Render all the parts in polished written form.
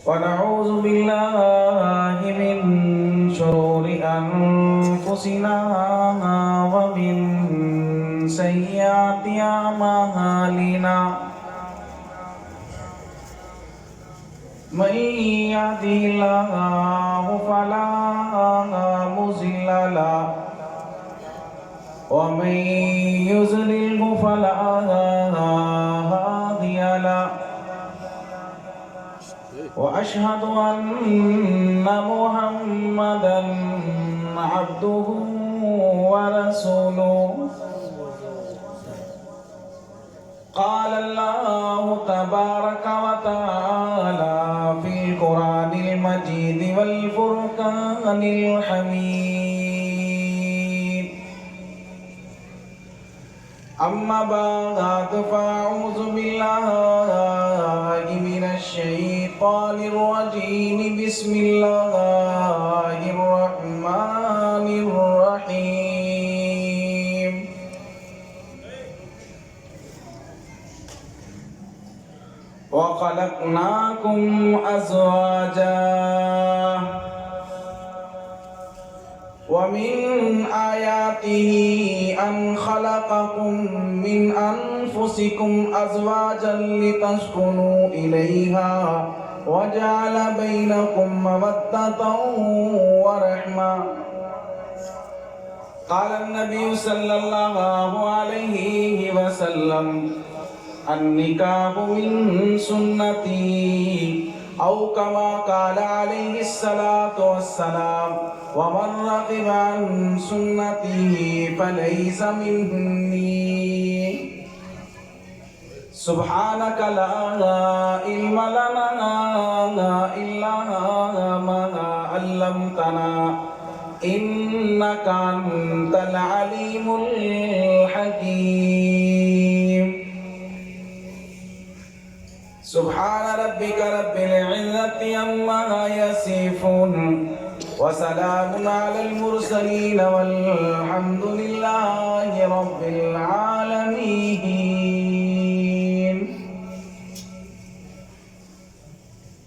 ونعوذ بالله من شرور أنفسنا ومن سيئات أعمالنا من يهده الله فلا مضل له ومن يضلل فلا هادي له وأشهد أن محمدا عبده ورسوله قال الله تبارك وتعالى في القرآن المجيد والفرقان الحميد أما بعد فأعوذ بالله من الشيطان الرجيم بسم الله الرحمن الرحيم وخلقناكم أزواجا ومن آياته أن خلقكم من أنفسكم أزواجا لتسكنوا إليها وجعل بينكم مودة ورحمة قال النبي صلى الله عليه وسلم النکاح من سنتی او کما قال علیہ الصلاة والسلام ومن رغب عن سنتی فلیس منی سبحانک لا علم لنا الا ما علمتنا انک انت العلیم الحکیم سبحان ربك رب العزة عما يصفون وسلام على المرسلين والحمد لله رب العالمين.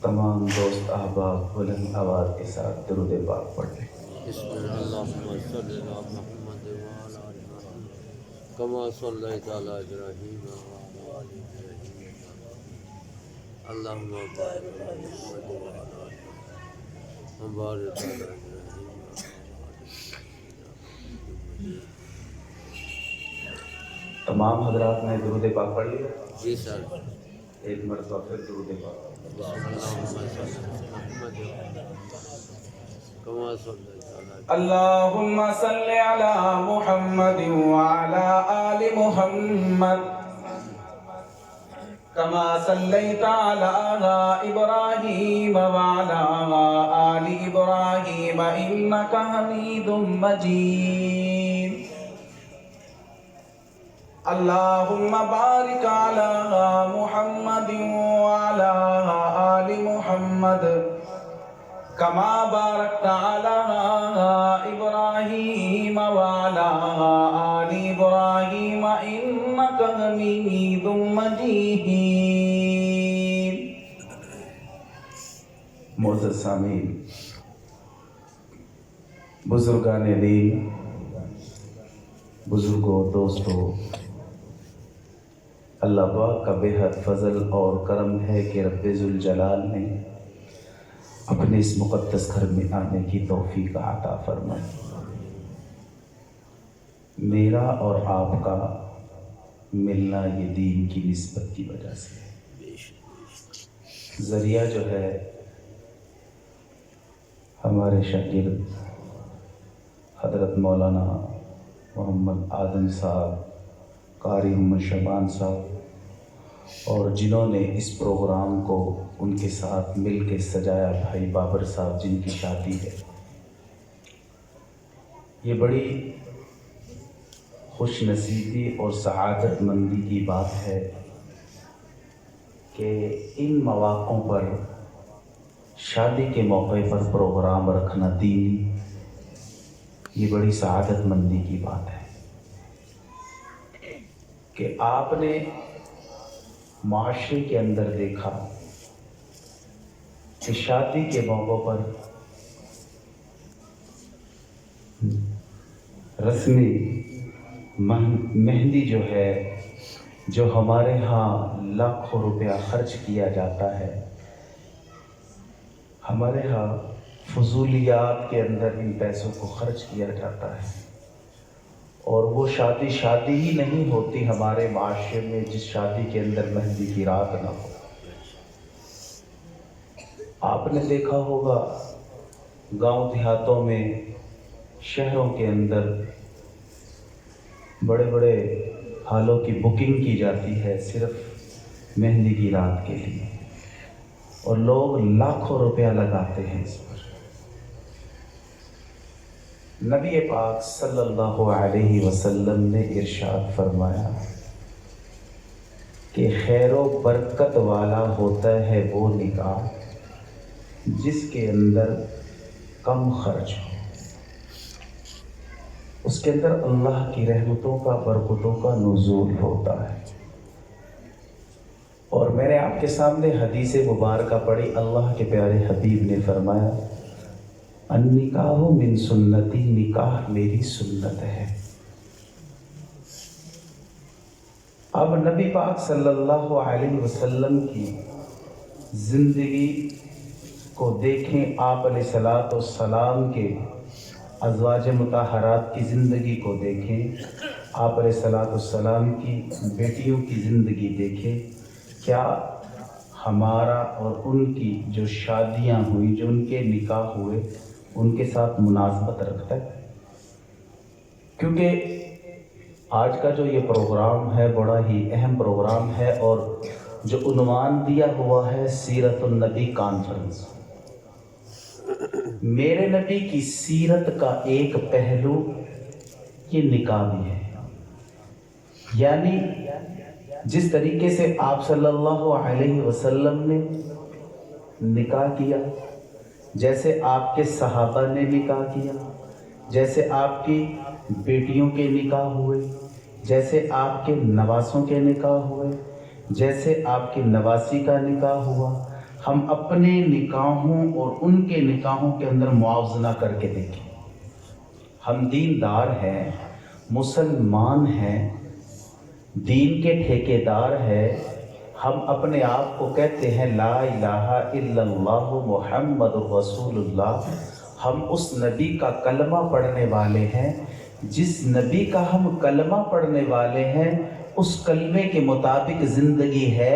تمام دوست احباب بلند آواز کے ساتھ درود پاک پڑھ لیں. بسم اللہ اللہم صلی علی محمد وعلی آل محمد کما صلیت علی ابراہیم وعلی آل ابراہیم اللہم بارک علی محمد وعلی آل محمد وبارک علی ابراہیم تمام حضرات نے درود پاک پڑھ لیا؟ جی سر. ایک مرتبہ پھر درود پاک. اللہم صلی علی محمد وعلی آل محمد کما صلیت علی ابراہیم وعلی آل ابراہیم انک حمید مجید. اللہم بارک علی محمد وعلی آل محمد کما بارکت علی ابراہیم وعلی آل ابراہیم انک حمید مجید. معزز سامعین، بزرگان دین، بزرگوں، دوستوں، اللہ پاک کا بے حد فضل اور کرم ہے کہ رب ذوالجلال نے اپنے اس مقدس گھر میں آنے کی توفیق عطا فرمائی. میرا اور آپ کا ملنا یہ دین کی نسبت کی وجہ سے ہے. ذریعہ جو ہے ہمارے شاگرد حضرت مولانا محمد اعظم صاحب، قاری محمد شبان صاحب، اور جنہوں نے اس پروگرام کو ان کے ساتھ مل کے سجایا، بھائی بابر صاحب جن کی شادی ہے. یہ بڑی خوش نصیبی اور سعادت مندی کی بات ہے کہ ان مواقعوں پر، شادی کے موقع پر پروگرام رکھنا دینی، یہ بڑی سعادت مندی کی بات ہے کہ آپ نے معاشرے کے اندر دیکھا کہ شادی کے موقع پر رسمی مہندی جو ہے، جو ہمارے ہاں لاکھوں روپیہ خرچ کیا جاتا ہے، ہمارے ہاں فضولیات کے اندر ان پیسوں کو خرچ کیا جاتا ہے، اور وہ شادی ہی نہیں ہوتی ہمارے معاشرے میں جس شادی کے اندر مہندی کی رات نہ ہو۔ آپ نے دیکھا ہوگا گاؤں دیہاتوں میں، شہروں کے اندر بڑے بڑے ہالوں کی بکنگ کی جاتی ہے صرف مہندی کی رات کے لیے، اور لوگ لاکھوں روپیہ لگاتے ہیں اس پر۔ نبی پاک صلی اللہ علیہ وسلم نے ارشاد فرمایا کہ خیر و برکت والا ہوتا ہے وہ نکاح جس کے اندر کم خرچ ہو، اس کے اندر اللہ کی رحمتوں کا، برکتوں کا نزول ہوتا ہے۔ اور میں نے آپ کے سامنے حدیث مبارکہ پڑھی، اللہ کے پیارے حبیب نے فرمایا النکاح من سنتی، نکاح میری سنت ہے۔ اب نبی پاک صلی اللہ علیہ وسلم کی زندگی کو دیکھیں، آپ علیہ الصلوۃ والسلام کے ازواج مطہرات کی زندگی کو دیکھیں، آپ علیہ الصلوۃ والسلام کی بیٹیوں کی زندگی دیکھیں، کیا ہمارا اور ان کی جو شادیاں ہوئی، جو ان کے نکاح ہوئے، ان کے ساتھ مناسبت رکھتا ہے؟ کیونکہ آج کا جو یہ پروگرام ہے بڑا ہی اہم پروگرام ہے، اور جو عنوان دیا ہوا ہے سیرت النبی کانفرنس، میرے نبی کی سیرت کا ایک پہلو یہ نکاح بھی ہے۔ یعنی جس طریقے سے آپ صلی اللہ علیہ وسلم نے نکاح کیا، جیسے آپ کے صحابہ نے نکاح کیا، جیسے آپ کی بیٹیوں کے نکاح ہوئے، جیسے آپ کے نواسوں کے نکاح ہوئے، جیسے آپ کی نواسی کا نکاح ہوا، ہم اپنے نکاحوں اور ان کے نکاحوں کے اندر موازنہ کر کے دیکھیں۔ ہم دیندار ہیں، مسلمان ہیں، دین کے ٹھیکیدار ہیں، ہم اپنے آپ کو کہتے ہیں لا الہ الا اللہ محمد رسول اللہ، ہم اس نبی کا کلمہ پڑھنے والے ہیں، جس نبی کا ہم کلمہ پڑھنے والے ہیں اس کلمے کے مطابق زندگی ہے،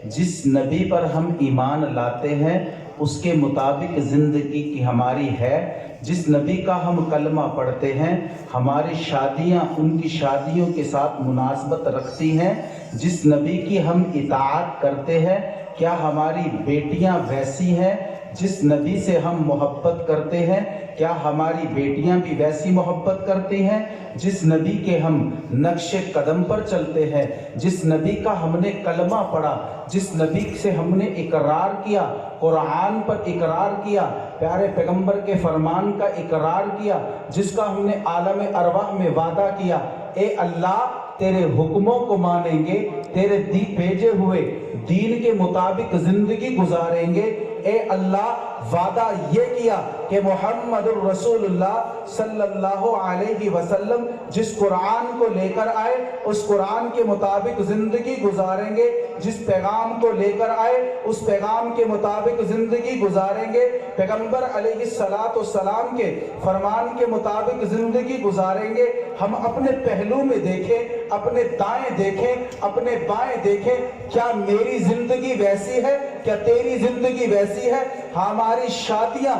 جس نبی پر ہم ایمان لاتے ہیں اس کے مطابق زندگی کی ہماری ہے، جس نبی کا ہم کلمہ پڑھتے ہیں ہماری شادیاں ان کی شادیوں کے ساتھ مناسبت رکھتی ہیں، جس نبی کی ہم اطاعت کرتے ہیں کیا ہماری بیٹیاں ویسی ہیں، جس نبی سے ہم محبت کرتے ہیں کیا ہماری بیٹیاں بھی ویسی محبت کرتی ہیں، جس نبی کے ہم نقش قدم پر چلتے ہیں، جس نبی کا ہم نے کلمہ پڑھا، جس نبی سے ہم نے اقرار کیا، قرآن پر اقرار کیا، پیارے پیغمبر کے فرمان کا اقرار کیا، جس کا ہم نے عالم ارواح میں وعدہ کیا، اے اللہ تیرے حکموں کو مانیں گے، تیرے بھیجے ہوئے دین کے مطابق زندگی گزاریں گے، اے اللہ وعدہ یہ کیا کہ محمد الرسول اللہ صلی اللہ علیہ وسلم جس قرآن کو لے کر آئے اس قرآن کے مطابق زندگی گزاریں گے، جس پیغام کو لے کر آئے اس پیغام کے مطابق زندگی گزاریں گے، پیغمبر علیہ السلام کے فرمان کے مطابق زندگی گزاریں گے۔ ہم اپنے پہلو میں دیکھیں، اپنے دائیں دیکھیں، اپنے بائیں دیکھیں، کیا میری زندگی ویسی ہے، کیا تیری زندگی ویسی ہے؟ ہماری شادیاں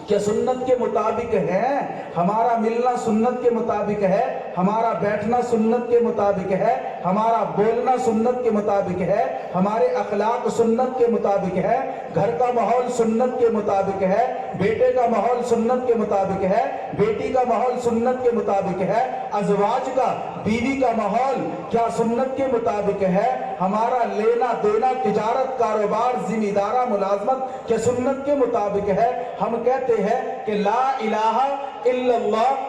کیا سنت کے مطابق ہے؟ ہمارا ملنا سنت کے مطابق ہے؟ ہمارا بیٹھنا سنت کے مطابق ہے؟ ہمارا بولنا سنت کے مطابق ہے؟ ہمارے اخلاق سنت کے مطابق ہے؟ گھر کا ماحول سنت کے مطابق ہے؟ بیٹے کا ماحول سنت کے مطابق ہے؟ بیٹی کا ماحول سنت کے مطابق ہے؟ ازواج کا، بیوی کا ماحول کیا سنت کے مطابق ہے؟ ہمارا لینا دینا، تجارت، کاروبار، ذمہ دارہ، ملازمت کیا سنت کے مطابق ہے؟ ہم کہتے ہیں کہ لا الہ الا اللہ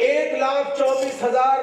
1,24,000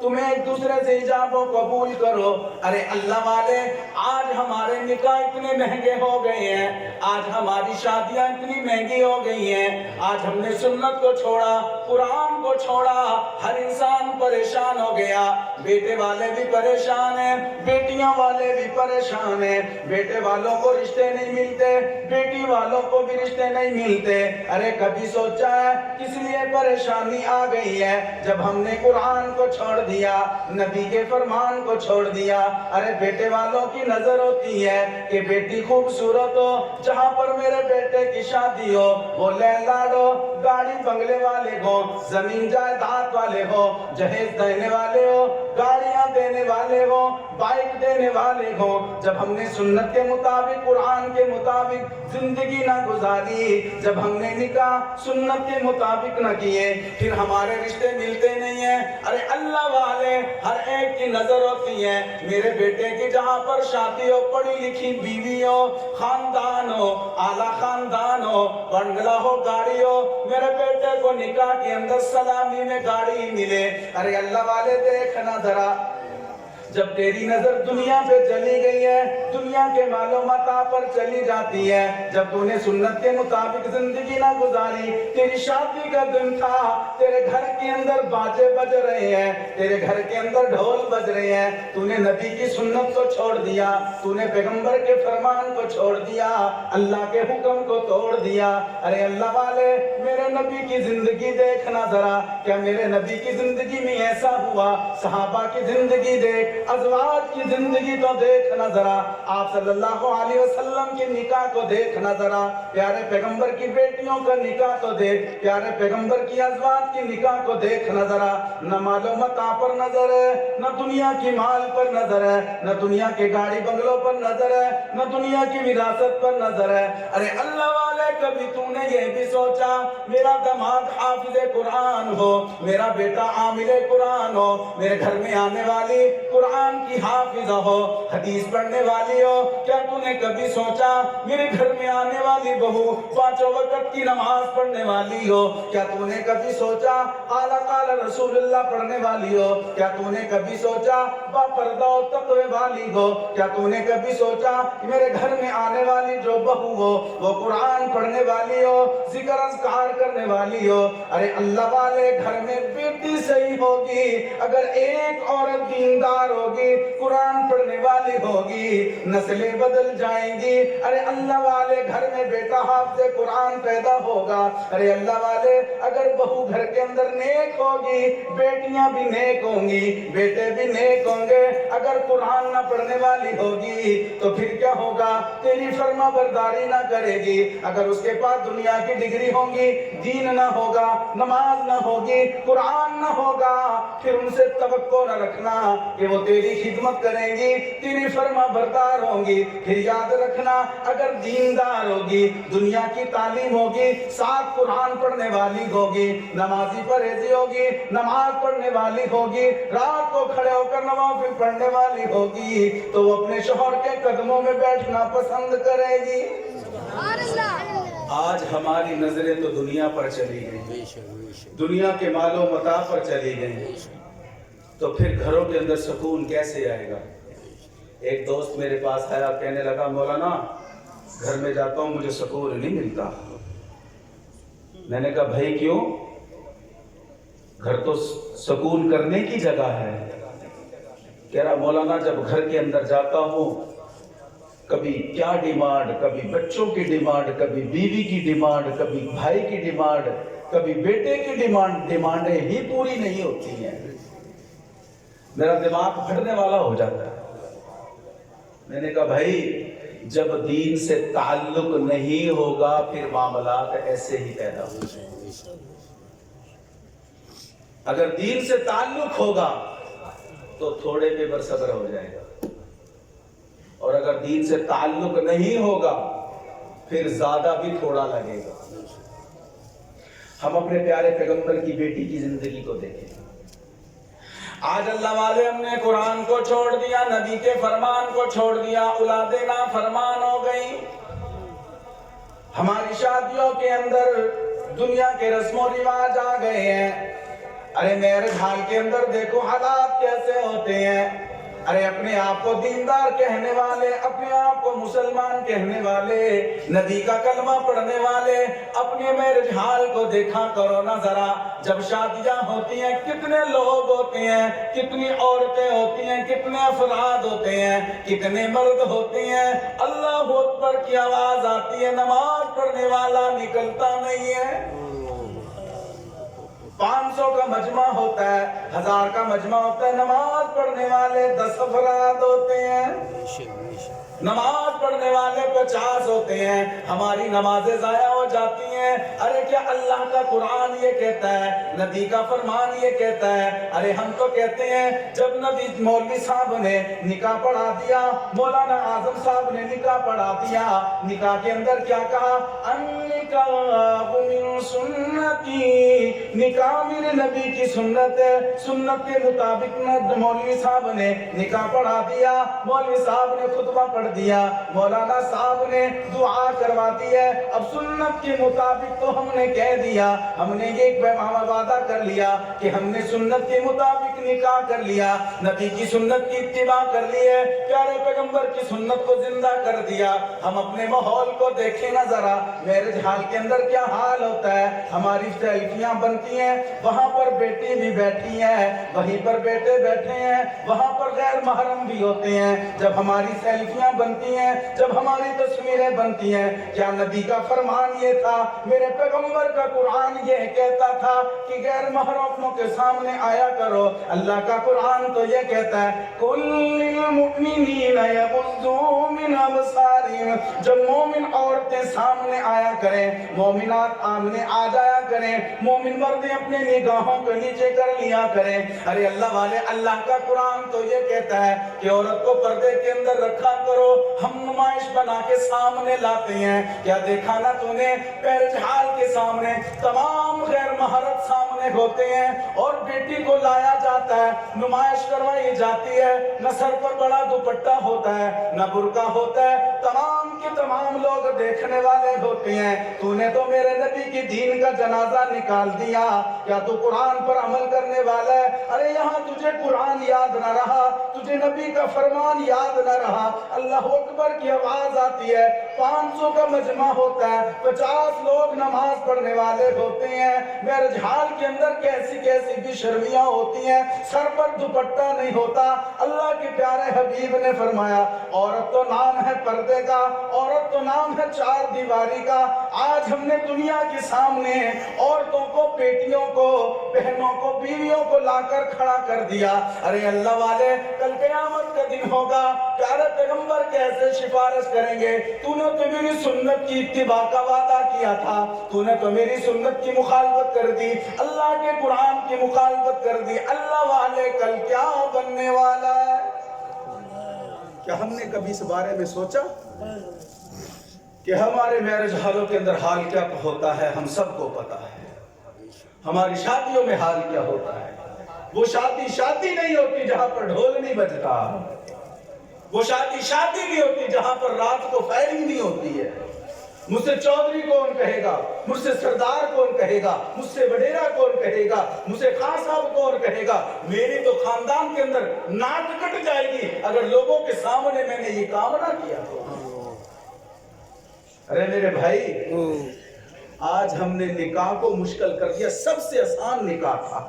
تم ایک دوسرے سے ایجاب و قبول کرو. ارے اللہ والے آج ہمارے نکاح اتنے مہنگے ہو گئے ہیں, آج ہماری شادیاں اتنی مہنگی ہو گئی ہیں, آج ہم نے سنت کو چھوڑا, قرآن کو چھوڑا, ہر انسان پریشان ہو گیا. بیٹے والے بھی پریشان ہیں, بیٹیاں والے بھی پریشان ہیں, بیٹے والوں کو رشتے نہیں ملتے, بیٹی والوں کو بھی رشتے نہیں ملتے. ارے کبھی سوچا ہے کس لیے پریشانی آ گئی ہے؟ جب ہم نے قرآن کو چھوڑ دیا, نبی کے فرمان کو چھوڑ دیا. ارے بیٹے والوں کی نظر ہوتی ہے کہ بیٹی خوبصورت ہو, جہاں پر میرے بیٹے کی شادی ہو وہ لیلاڈ ہو, گاڑی بنگلے والے ہو, زمین جائیداد والے ہو, جہیز دینے والے ہو, گاڑیاں دینے والے ہو, بائک دینے والے ہو. جب ہم نے سنت کے مطابق, قرآن کے مطابق زندگی نہ گزاری, جب ہم نے نکاح سنت کے مطابق نہ کیے, پھر ہمارے رشتے ملتے نہیں ہیں. ارے اللہ والے ہر ایک کی نظر ہوتی ہے, میرے بیٹے کی جہاں پر شادی ہو, پڑھی لکھی بیوی ہو, خاندان ہو, اعلیٰ خاندان ہو, بنگلہ ہو, گاڑی ہو, میرے بیٹے کو نکاح کے اندر سلامی میں گاڑی ملے. ارے اللہ والے دیکھنا ذرا, جب تیری نظر دنیا پہ چلی گئی ہے, دنیا کے مال و متاع پر چلی جاتی ہے, جب تو نے سنت کے مطابق زندگی نہ گزاری, تیری شادی کا دن تھا, تیرے گھر کے اندر باجے بج رہے ہیں, تیرے گھر کے اندر ڈھول بج رہے ہیں, تو نے نبی کی سنت کو چھوڑ دیا, تو نے پیغمبر کے فرمان کو چھوڑ دیا, اللہ کے حکم کو توڑ دیا. ارے اللہ والے میرے نبی کی زندگی دیکھنا ذرا, کیا میرے نبی کی زندگی میں ایسا ہوا؟ صحابہ کی زندگی دیکھ, ازواج کی زندگی تو دیکھنا ذرا, آپ صلی اللہ علیہ وسلم کے نکاح کو دیکھنا ذرا, پیارے پیغمبر کی بیٹیوں کا نکاح تو دیکھ, پیارے پیغمبر کی ازواج کی نکاح کو دیکھنا ذرا. نہ مال و متاع پر نظر ہے, نہ دنیا کی مال پر نظر ہے, نہ دنیا کے گاڑی بنگلوں پر نظر ہے, نہ دنیا کی وراثت پر نظر ہے. ارے اللہ والے کبھی تو نے یہ بھی سوچا میرا دماغ حافظ قرآن ہو, میرا بیٹا عامل قرآن ہو, میرے گھر میں آنے والی قرآن کی حافظہ ہو, حدیث پڑھنے والی ہو؟ کیا تو نے کبھی سوچا میرے گھر میں آنے والی بہو 5 وقت کی نماز پڑھنے والی ہو؟ کیا تو نے کبھی سوچا اعلیٰ قال رسول اللہ پڑھنے والی ہو؟ کیا تو نے کبھی سوچا با پردہ و تقوی والی ہو؟ کیا تو نے کبھی سوچا میرے گھر میں آنے والی جو بہو ہو وہ قرآن پڑھنے والی ہو, ذکر اذکار کرنے والی ہو؟ ارے اللہ والے گھر میں بیٹی صحیح ہوگی اگر ایک عورت دیندار ہوگی, قرآن پڑھنے والی ہوگی, نسلیں بدل جائیں گی. ارے اللہ والے گھر میں بیٹا حافظ قرآن پیدا ہوگا. ارے اللہ والے اگر بہو گھر کے اندر نیک ہوگی, بیٹیاں بھی نیک ہوں گی, بیٹے بھی نیک ہوں گے. اگر قرآن نہ پڑھنے والی ہوگی تو پھر کیا ہوگا؟ تیری فرما برداری نہ کرے گی. اگر اس کے پاس دنیا کی ڈگری ہوں گی, دین نہ ہوگا, نماز نہ ہوگی, قرآن نہ ہوگا, پھر ان سے توقع نہ رکھنا کہ وہ تیری خدمت کریں گی, تیری فرما بردار ہوں گی. پھر یاد رکھنا اگر دیندار ہوگی, دنیا کی تعلیم ہوگی, ساتھ قرآن پڑھنے والی ہوگی, نمازی پرہیزی ہوگی, نماز پڑھنے والی ہوگی, رات کو کھڑے ہو کر نوافل پڑھنے والی ہوگی, تو وہ اپنے شوہر کے قدموں میں بیٹھنا پسند کرے گی. آج ہماری نظریں تو دنیا پر چلی گئی, دنیا کے مال و متاع پر چلی گئی, تو پھر گھروں کے اندر سکون کیسے آئے گا؟ ایک دوست میرے پاس آیا, کہنے لگا مولانا گھر میں جاتا ہوں مجھے سکون نہیں ملتا. میں نے کہا بھائی کیوں؟ گھر تو سکون کرنے کی جگہ ہے. کہہ رہا مولانا جب گھر کے اندر جاتا ہوں کبھی کیا ڈیمانڈ, کبھی بچوں کی ڈیمانڈ, کبھی بیوی کی ڈیمانڈ, کبھی بھائی کی ڈیمانڈ, کبھی بیٹے کی ڈیمانڈیں ہی پوری نہیں ہوتی ہیں. میرا دماغ پھٹنے والا ہو جاتا ہے. میں نے کہا بھائی جب دین سے تعلق نہیں ہوگا پھر معاملات ایسے ہی پیدا ہو جائیں گے. اگر دین سے تعلق ہوگا تو تھوڑے پہ برصبر ہو جائے گا, اور اگر دین سے تعلق نہیں ہوگا پھر زیادہ بھی تھوڑا لگے گا. ہم اپنے پیارے پیغمبر کی بیٹی کی زندگی کو دیکھیں. آج اللہ والے ہم نے قرآن کو چھوڑ دیا, نبی کے فرمان کو چھوڑ دیا, اولادیں نافرمان ہو گئی. ہماری شادیوں کے اندر دنیا کے رسم و رواج آ گئے ہیں. ارے میرے حال کے اندر دیکھو حالات کیسے ہوتے ہیں. ارے اپنے آپ کو دیندار کہنے والے, اپنے آپ کو مسلمان کہنے والے, نبی کا کلمہ پڑھنے والے, اپنے میرے حال کو دیکھا کرو نا ذرا. جب شادیاں ہوتی ہیں کتنے لوگ ہوتے ہیں, کتنی عورتیں ہوتی ہیں, کتنے افراد ہوتے ہیں, کتنے مرد ہوتے ہیں. اللہ اکبر کی آواز آتی ہے, نماز پڑھنے والا نکلتا نہیں ہے. 500 کا مجمع ہوتا ہے, 1000 کا مجمع ہوتا ہے, نماز پڑھنے والے 10 افراد ہوتے ہیں, نماز پڑھنے والے 50 ہوتے ہیں. ہماری نمازیں ضائع ہو جاتی ہیں. ارے کیا اللہ کا قرآن یہ کہتا ہے, نبی کا فرمان یہ کہتا ہے؟ ارے ہم تو کہتے ہیں جب نبی مولوی صاحب نے نکاح پڑھا دیا, مولانا اعظم صاحب نے نکاح پڑھا دیا, نکاح کے اندر کیا کہا؟ النکاح من سنتی, نکاح میرے نبی کی سنت ہے. سنت کے مطابق مولوی صاحب نے نکاح پڑھا دیا, مولوی صاحب نے خطبہ پڑھ دیا, مولانا صاحب نے دعا کروا دی ہے. اب سنت کے مطابق تو ہم نے کہہ دیا, ہم نے یہ وعدہ کر لیا کہ ہم نے سنت کے مطابق نکاح کر لیا, نبی کی سنت کی اتباع کر لی ہے, پیارے پیغمبر کی سنت کو زندہ کر دیا. ہم اپنے ماحول کو دیکھیں نا ذرا, میرج حال کے اندر کیا حال ہوتا ہے. ہماری سیلفیاں بنتی ہیں, وہاں پر بیٹی بھی بیٹھی ہے, وہیں پر بیٹے بیٹھے ہیں, وہاں پر غیر محرم بھی ہوتے ہیں. جب ہماری سیلفیاں بنتی ہیں, جب ہماری تصویریں بنتی ہیں, کیا نبی کا فرمان یہ تھا, میرے پیغمبر کا قرآن یہ کہتا تھا کہ غیر محرموں کے سامنے آیا کرو؟ اللہ کا قرآن تو یہ کہتا ہے قُلْ لِلْمُؤْمِنِينَ يَغُضُّوا مِنْ أَبْصَارِهِمْ. جب مومن عورتیں سامنے آیا کریں, مومنات آمنے آ جایا کریں, مومن مردیں اپنے نگاہوں کو نیچے کر لیا کریں. ارے اللہ والے, اللہ کا قرآن تو یہ کہتا ہے کہ عورت کو پردے کے اندر رکھا کرو. ہم نمائش بنا کے سامنے لاتے ہیں. کیا دیکھا نا تو نے, پیرج حال کے سامنے تمام غیر محرم سامنے ہوتے ہیں, اور بیٹی کو لایا جاتا ہے, نمائش کروائی جاتی ہے, نہ سر پر بڑا دوپٹہ ہوتا ہے, نہ برقع ہوتا ہے, تمام کے تمام لوگ دیکھنے والے ہوتے ہیں. تو نے تو میرے نبی کی دین کا جنازہ نکال دیا. کیا تو قرآن پر عمل کرنے والا ہے؟ ارے یہاں تجھے قرآن یاد نہ رہا, تجھے نبی کا فرمان یاد نہ رہا. اللہ اکبر کی آواز آتی ہے, 500 کا مجمع ہوتا ہے, 50 لوگ نماز پڑھنے والے ہوتے ہیں. میرج حال کے اندر کیسی کیسی بھی شرمیاں ہوتی ہیں, سر پر دوپٹہ نہیں ہوتا. اللہ کے پیارے حبیب نے فرمایا عورت تو نام ہے پردے کا, عورت تو نام ہے چار دیواری کا. آج ہم نے دنیا کے سامنے عورتوں کو, بیٹیوں کو, بہنوں کو, بیویوں کو لا کر کھڑا کر دیا. ارے اللہ والے, کل قیامت کا دن ہوگا, پیارے پیغمبر کیسے سفارش کریں گے؟ تو نے تو میری سنت کی اتباع کا وعدہ کیا تھا, تو نے تو میری سنت کی مخالفت کر دی, اللہ کے قرآن کی مخالفت کر دی. اللہ والے, کل کیا بننے والا ہے؟ کیا ہم نے کبھی اس بارے میں سوچا کہ ہمارے میرج حالوں کے اندر حال کیا ہوتا ہے؟ ہم سب کو پتا ہے. ہماری شادیوں میں حال کیا ہوتا ہے. وہ شادی نہیں ہوتی جہاں پر ڈھول نہیں بجتا, وہ شادی نہیں ہوتی جہاں پر رات کو فائرنگ نہیں ہوتی ہے. مجھ سے چودھری کون کہے گا, مجھ سے سردار کون کہے گا, مجھ سے وڈیرا کون کہے گا, مجھ سے خان صاحب کون کہے گا؟ میری تو خاندان کے اندر ناک کٹ جائے گی اگر لوگوں کے سامنے میں نے یہ کام نہ کیا. ارے میرے بھائی, آج ہم نے نکاح کو مشکل کر دیا. سب سے آسان نکاح تھا.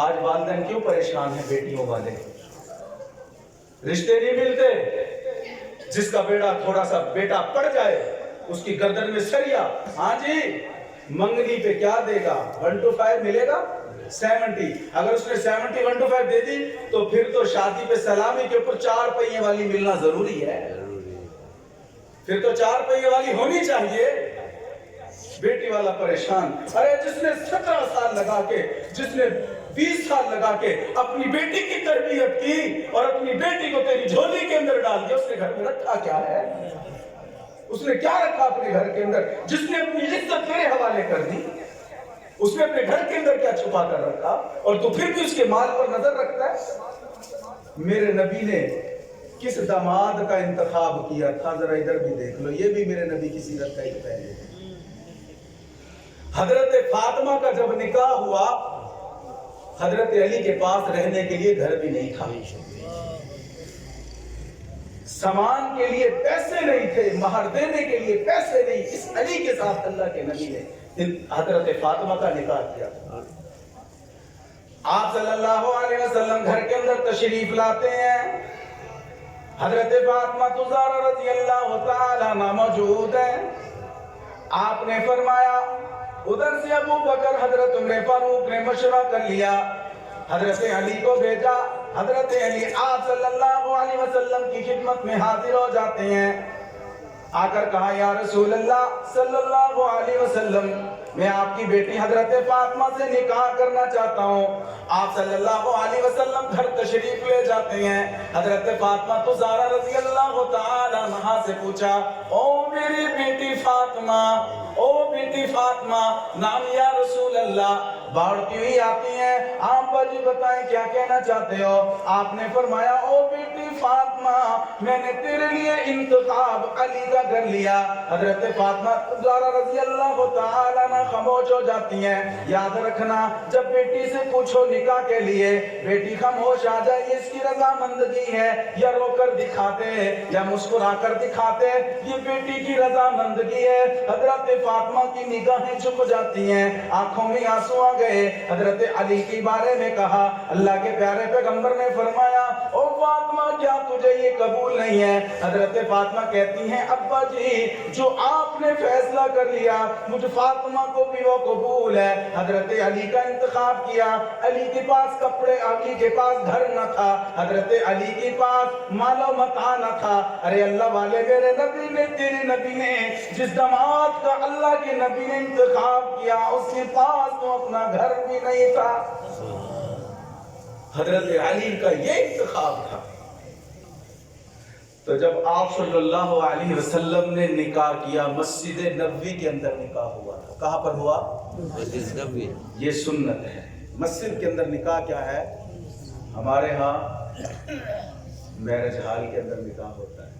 آج والدین کیوں پریشان ہیں؟ بیٹیوں والے رشتے نہیں ملتے. جس کا تھوڑا سا بیٹا پڑ جائے, اس کی گردن میں سریا, ہاں جی منگنی پہ کیا دے گا؟ 1 to 5 ملے گا, 70. اگر اس نے 70 1 to 5 دے دی تو پھر تو شادی پہ سلامی کے اوپر 4 پہیے والی ملنا ضروری ہے. پھر تو 4 پہیے والی ہونی چاہیے. بیٹی والا پریشان. ارے جس نے 17 سال لگا کے, جس نے 20 سال لگا کے اپنی بیٹی کی تربیت کی اور اپنی بیٹی کو تیری جھولی کے اندر ڈال دیا, اس نے گھر میں رکھا کیا ہے؟ اس نے کیا رکھا اپنے گھر کے اندر؟ جس نے اپنی عزت تیرے حوالے کر دی, اس نے اپنے گھر کے اندر کیا چھپا کر رکھا, اور تو پھر بھی اس کے مال پر نظر رکھتا ہے. میرے نبی نے کس داماد کا انتخاب کیا تھا, ذرا ادھر بھی دیکھ لو. یہ بھی میرے نبی کی سیرت کا ایک پہلو ہے. حضرت فاطمہ کا جب نکاح ہوا حضرت علی کے پاس رہنے کے لیے گھر بھی نہیں تھا، سامان کے لیے پیسے نہیں تھے، مہر دینے کے لیے پیسے نہیں. اس علی کے ساتھ اللہ کے نبی نے حضرت فاطمہ کا نکاح کیا. آپ صلی اللہ علیہ وسلم گھر کے اندر تشریف لاتے ہیں. حضرت فاطمہ زہرا رضی اللہ تعالی عنہ موجود ہے. آپ نے فرمایا ادھر سے ابو بکر حضرت عمر فاروق نے مشورہ کر لیا، حضرت علی کو بھیجا. حضرت علی آپ صلی اللہ علیہ وسلم کی خدمت میں حاضر ہو جاتے ہیں. آ کر کہا یا رسول اللہ صلی اللہ علیہ وسلم میں آپ کی بیٹی حضرت فاطمہ سے نکاح کرنا چاہتا ہوں. آپ صلی اللہ علیہ وسلم گھر تشریف لے جاتے ہیں. حضرت فاطمہ زہرا رضی اللہ تعالی عنہا سے پوچھا او میری بیٹی فاطمہ، او بیٹی فاطمہ، نام یا رسول اللہ. باڑتی ہوئی آتی ہیں. آپ بجی بتائیں کیا کہنا چاہتے ہو؟ آپ نے فرمایا او بیٹی فاطمہ میں نے تیرے لیے انتخاب علی کا کر لیا. حضرت فاطمہ زہرا رضی اللہ تعالی عنہ خاموش ہو جاتی ہیں. یاد رکھنا جب بیٹی سے پوچھو نکاح کے لیے بیٹی خاموش آ جائے یہ اس کی رضامندگی ہے، یا رو کر دکھاتے یا مسکرا کر دکھاتے یہ بیٹی کی رضامندگی ہے. حضرت فاطمہ کی نگاہیں جھک جاتی ہیں، آنکھوں میں آنسو آ گئے. حضرت علی کے بارے میں کہا. اللہ کے پیارے پیغمبر نے فرمایا او فاطمہ کیا تجھے یہ قبول نہیں ہے؟ حضرت فاطمہ کہتی ہیں ابا جی جو آپ نے فیصلہ کر لیا مجھے فاطمہ کو بھی وہ قبول ہے. حضرت علی کا انتخاب کیا. علی کے پاس کپڑے، علی کے پاس گھر نہ تھا، حضرت علی کے پاس مال و متاع نہ تھا. ارے اللہ والے میرے نبی نے، تیرے نبی نے جس داماد کا اللہ کے نبی نے انتخاب کیا اس کے پاس تو اپنا گھر بھی نہیں تھا. حضرت علی کا یہ انتخاب تھا. تو جب آپ صلی اللہ علیہ وسلم نے نکاح کیا مسجد نبوی کے اندر نکاح ہوا تھا. کہاں پر ہوا؟ مسجد نبوی. یہ سنت ہے. مسجد کے اندر نکاح کیا ہے؟ ہمارے ہاں میرج ہال کے اندر نکاح ہوتا ہے.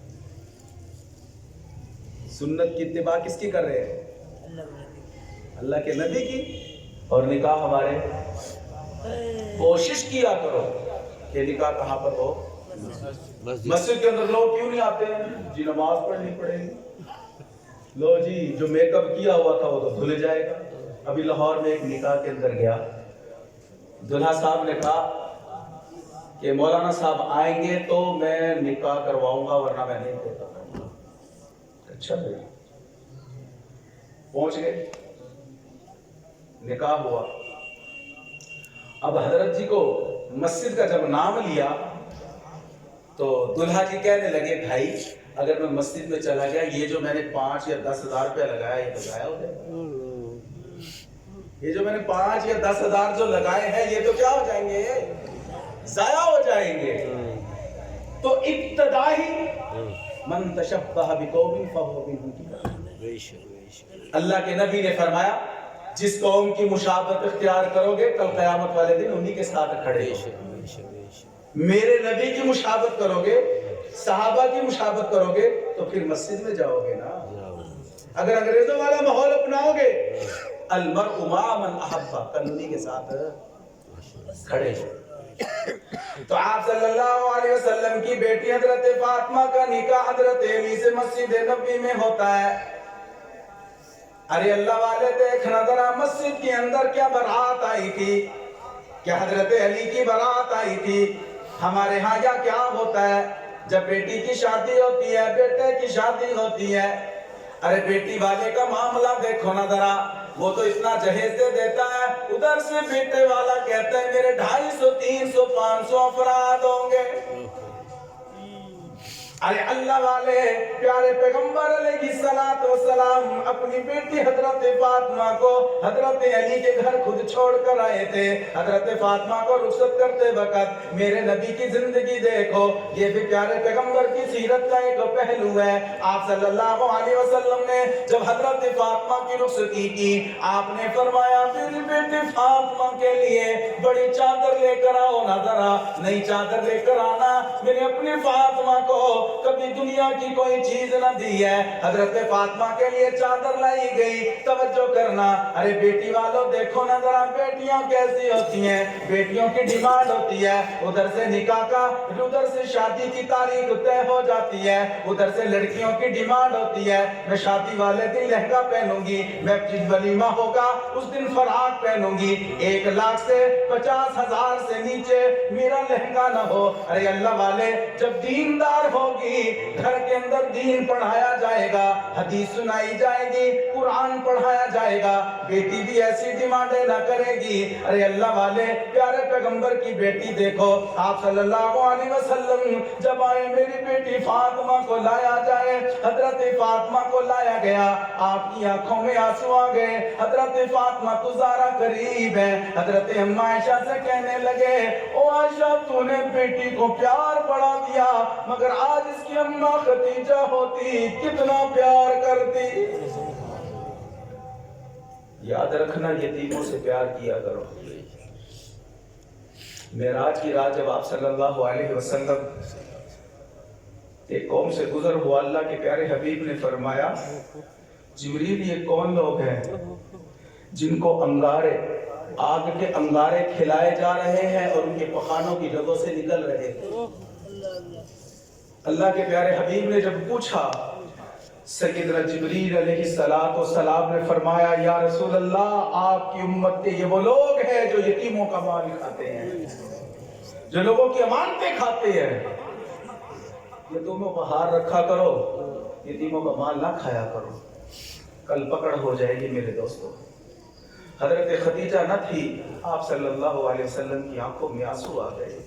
سنت کی اتباع کس کی کر رہے ہیں؟ اللہ کے نبی کی. اور نکاح ہمارے کوشش کیا کرو کہ نکاح کہاں پر ہو؟ مسجد کے اندر. لوگ کیوں نہیں آتے ہیں؟ جی نماز پڑھنی پڑے گی. لو جی جو میک اپ کیا ہوا تھا وہ تو دھل جائے گا. ابھی لاہور میں ایک نکاح کے اندر گیا، دلہا صاحب نے کہا کہ مولانا صاحب آئیں گے تو میں نکاح کرواؤں گا ورنہ میں نہیں کرتا. اچھا بھائی پہنچ گئے، نکاح ہوا. اب حضرت جی کو مسجد کا جب نام لیا تو دلہا جی کہنے لگے بھائی اگر میں مسجد میں چلا گیا یہ جو میں نے 5 یا 10 ہزار روپے لگایا یہ تو ضائع ہو جائے گا. یہ جو میں نے 5 یا 10 ہزار جو لگائے ہیں یہ تو کیا ہو جائیں گے؟ ضائع ہو جائیں گے. تو ابتدا ہی من تشبہ بقوم فہو منہم. اللہ کے نبی نے فرمایا جس قوم کی مشابہت اختیار کرو گے کل قیامت والے دن انہی کے ساتھ کھڑے ہو. میرے نبی کی مشابہت کرو گے، صحابہ کی مشابہت کرو گے تو پھر مسجد میں جاؤ گے نا. اگر انگریزوں والا ماحول اپناؤ گے المرء مع من احب کل انہی کے ساتھ کھڑے ہو. تو آپ صلی اللہ علیہ وسلم کی بیٹی حضرت فاطمہ کا نکاح حضرت علی سے مسجد نبوی میں ہوتا ہے. ارے اللہ والے دیکھنا ذرا مسجد کے اندر کیا بارات آئی تھی، کیا حضرت علی کی بارات آئی تھی. ہمارے ہاں یا کیا ہوتا ہے جب بیٹی کی شادی ہوتی ہے، بیٹے کی شادی ہوتی ہے، ارے بیٹی والے کا معاملہ دیکھو نا ذرا. وہ تو اتنا جہیز دے دیتا ہے، ادھر سے بیٹے والا کہتا ہے میرے 250 300 500 افراد ہوں گے. ارے اللہ والے پیارے پیغمبر علیہ الصلوۃ والسلام اپنی بیٹی حضرت فاطمہ کو حضرت علی کے گھر خود چھوڑ کر آئے تھے. حضرت فاطمہ کو رخصت کرتے وقت میرے نبی کی زندگی دیکھو، یہ بھی پیارے پیغمبر کی سیرت کا ایک پہلو ہے. آپ صلی اللہ علیہ وسلم نے جب حضرت فاطمہ کی رخصتی کی آپ نے فرمایا میری بیٹی فاطمہ کے لیے بڑی چادر لے کر آؤ نا ذرا. نئی چادر لے کر آنا، میری اپنی فاطمہ کو کبھی دنیا کی کوئی چیز نہ دی ہے. حضرت فاطمہ کے لیے چادر لائی گئی. توجہ کرنا, ارے بیٹی والوں دیکھو نا ذرا بیٹیاں کیسی ہوتی ہیں. بیٹیوں کی ڈیمانڈ ہوتی ہے, ادھر سے نکاح کا, ادھر سے شادی کی تاریخ طے ہو جاتی ہے, ادھر سے لڑکیوں کی ڈیمانڈ ہوتی ہے میں شادی والے دن لہنگا پہنوں گی, میں جس ولیمہ ہوگا اس دن فراق پہنوں گی, 1 لاکھ سے 50,000 سے نیچے میرا لہنگا نہ ہو. ارے اللہ والے, جب دیندار ہوگی گھر کے اندر دین پڑھایا جائے گا, حدیث سنائی جائے گی, قرآن پڑھایا جائے گا, بیٹی بھی ایسی ڈیمانڈیں نہ کرے گی. ارے اللہ والے, پیارے پیغمبر کی بیٹی دیکھو, آپ صلی اللہ علیہ وسلم جب آئے میری بیٹی فاطمہ کو لایا جائے. حضرت فاطمہ کو لایا گیا, آپ کی آنکھوں میں آنسو آ گئے. حضرت فاطمہ تو زارا قریب ہے, حضرت اما عائشہ سے کہنے لگے, او عائشہ تو نے بیٹی کو پیار بڑھا دیا, مگر آج اس کی اماں خدیجہ ہوتی کتنا پیار کرتی. یاد رکھنا, یتیموں سے پیار کیا کرو. معراج کی رات جب آپ صلی اللہ علیہ وسلم ایک قوم سے گزر ہوا, اللہ کے پیارے حبیب نے فرمایا, جبریل یہ کون لوگ ہیں جن کو انگارے, آگ کے انگارے کھلائے جا رہے ہیں اور ان کے پخانوں کی جگہوں سے نکل رہے ہیں. اللہ کے پیارے حبیب نے جب پوچھا, سیدنا جبریل علیہ السلام نے فرمایا, یا رسول اللہ, آپ کی امت کے یہ وہ لوگ ہیں جو یتیموں کا مال کھاتے ہیں, جو لوگوں کی امانتیں کھاتے ہیں. یتیموں کو ہار رکھا کرو, یتیموں کا مال نہ کھایا کرو, کل پکڑ ہو جائے گی میرے دوستوں. حضرت خدیجہ نہ تھی, آپ صلی اللہ علیہ وسلم کی آنکھوں میں آنسو آ گئے.